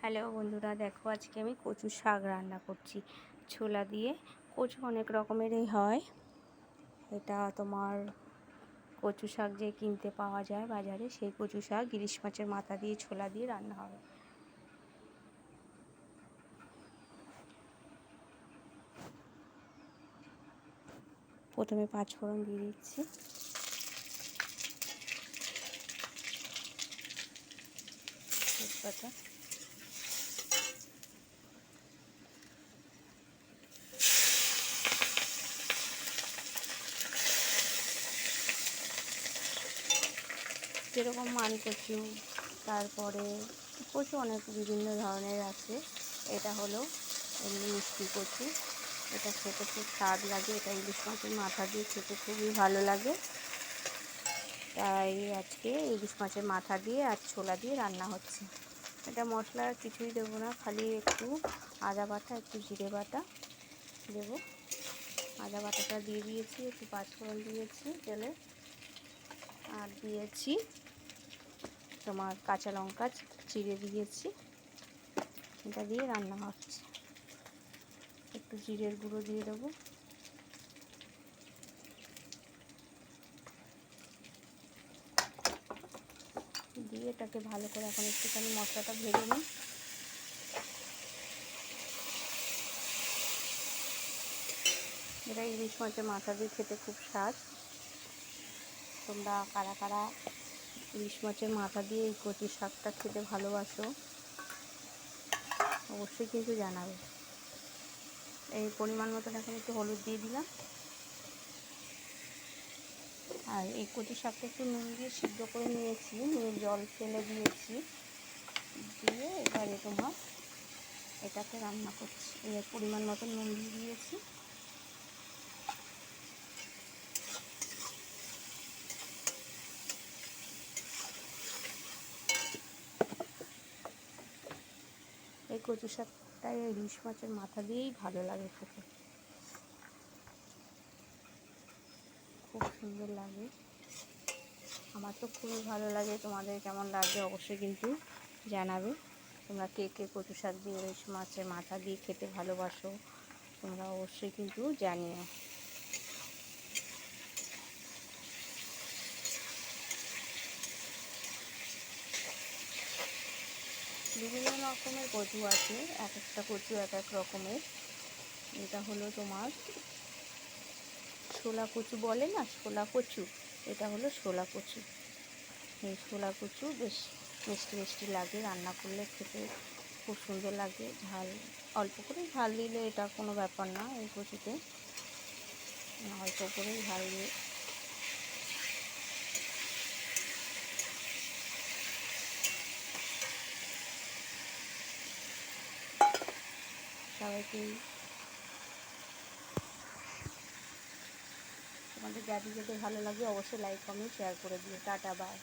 Hello বন্ধুরা, দেখো আজকে আমি কচু শাক রান্না করছি ছোলা দিয়ে। কচু অনেক রকমেরই হয়। এটা তোমার কচু শাক যে কিনতে পাওয়া যায় বাজারে, সেই কচু শাক ইলিশ মাছের মাথা দিয়ে ছোলা দিয়ে রান্না হবে। প্রথমে 5 ফোড়ন দিয়ে দিচ্ছি, তেজপাতা, যেরকম মান কচু, তারপরে কচু অনেক বিভিন্ন ধরনের আছে। এটা হলো এমনি মিষ্টি কচু, এটা খেতে খুব স্বাদ লাগে। এটা ইলিশ মাছের মাথা দিয়ে খেতে খুবই ভালো লাগে। তাই আজকে ইলিশ মাছের মাথা দিয়ে আর ছোলা দিয়ে রান্না হচ্ছে। এটা মশলা কিছুই দেবো না, খালি একটু আদা বাটা, একটু জিরে বাটা দেবো। আদা বাটাটা দিয়ে দিয়েছি, একটু 5 ফোড়ন দিয়েছি তেলে, আর দিয়েছি তোমার কাঁচা লঙ্কা চিড়ে দিয়েছি। এটা দিয়ে রান্না হচ্ছে। একটু জিরের গুঁড়ো দিয়ে দেবো, দিয়ে এটাকে ভালো করে এখন একটুখানি মশলাটা ভেজে নিই। এটা ইলিশ মাছের মাথা দিয়ে খেতে খুব স্বাদ। তোমরা কারা কারা ইলিশ মাছের মাথা দিয়ে এই কচু শাকটা খেতে ভালোবাসো অবশ্যই কিন্তু জানাবে। এই পরিমাণ মতন এখন একটু হলুদ দিয়ে দিলাম, আর এই কচু শাকটা একটু নুন দিয়ে সিদ্ধ করে নিয়েছি, নিয়ে জল ফেলে দিয়েছি। দিয়ে এবারে তোমার এটাকে রান্না করছি। এর পরিমাণ মতন নুন দিয়ে দিয়েছি। এই কচু শাকটায় ইলিশ মাছের মাথা দিয়েই ভালো লাগে খেতে, খুব সুন্দর লাগে। আমার তো খুবই ভালো লাগে। তোমাদের কেমন লাগবে অবশ্যই কিন্তু জানাবে। তোমরা কে কে কচু শাক দিয়ে ইলিশ মাছের মাথা দিয়ে খেতে ভালোবাসো তোমরা অবশ্যই কিন্তু জানিও। বিভিন্ন রকমের কচু আছে, এক একটা কচু এক এক রকমের। এটা হলো তোমার শোলা কচু বলে না, শোলা কচু। এটা হলো শোলা কচু। এই শোলা কচু বেশ মিষ্টি মিষ্টি লাগে, রান্না করলে খেতে খুব সুন্দর লাগে। ঝাল অল্প করেই ঝাল দিলে এটা কোনো ব্যাপার না। এই কচুতে অল্প করেই ঝাল দিয়ে সবাইকেই, তোমাদের যাদের যেতে ভালো লাগে অবশ্যই লাইক কমেন্ট শেয়ার করে দিও। Tata, by.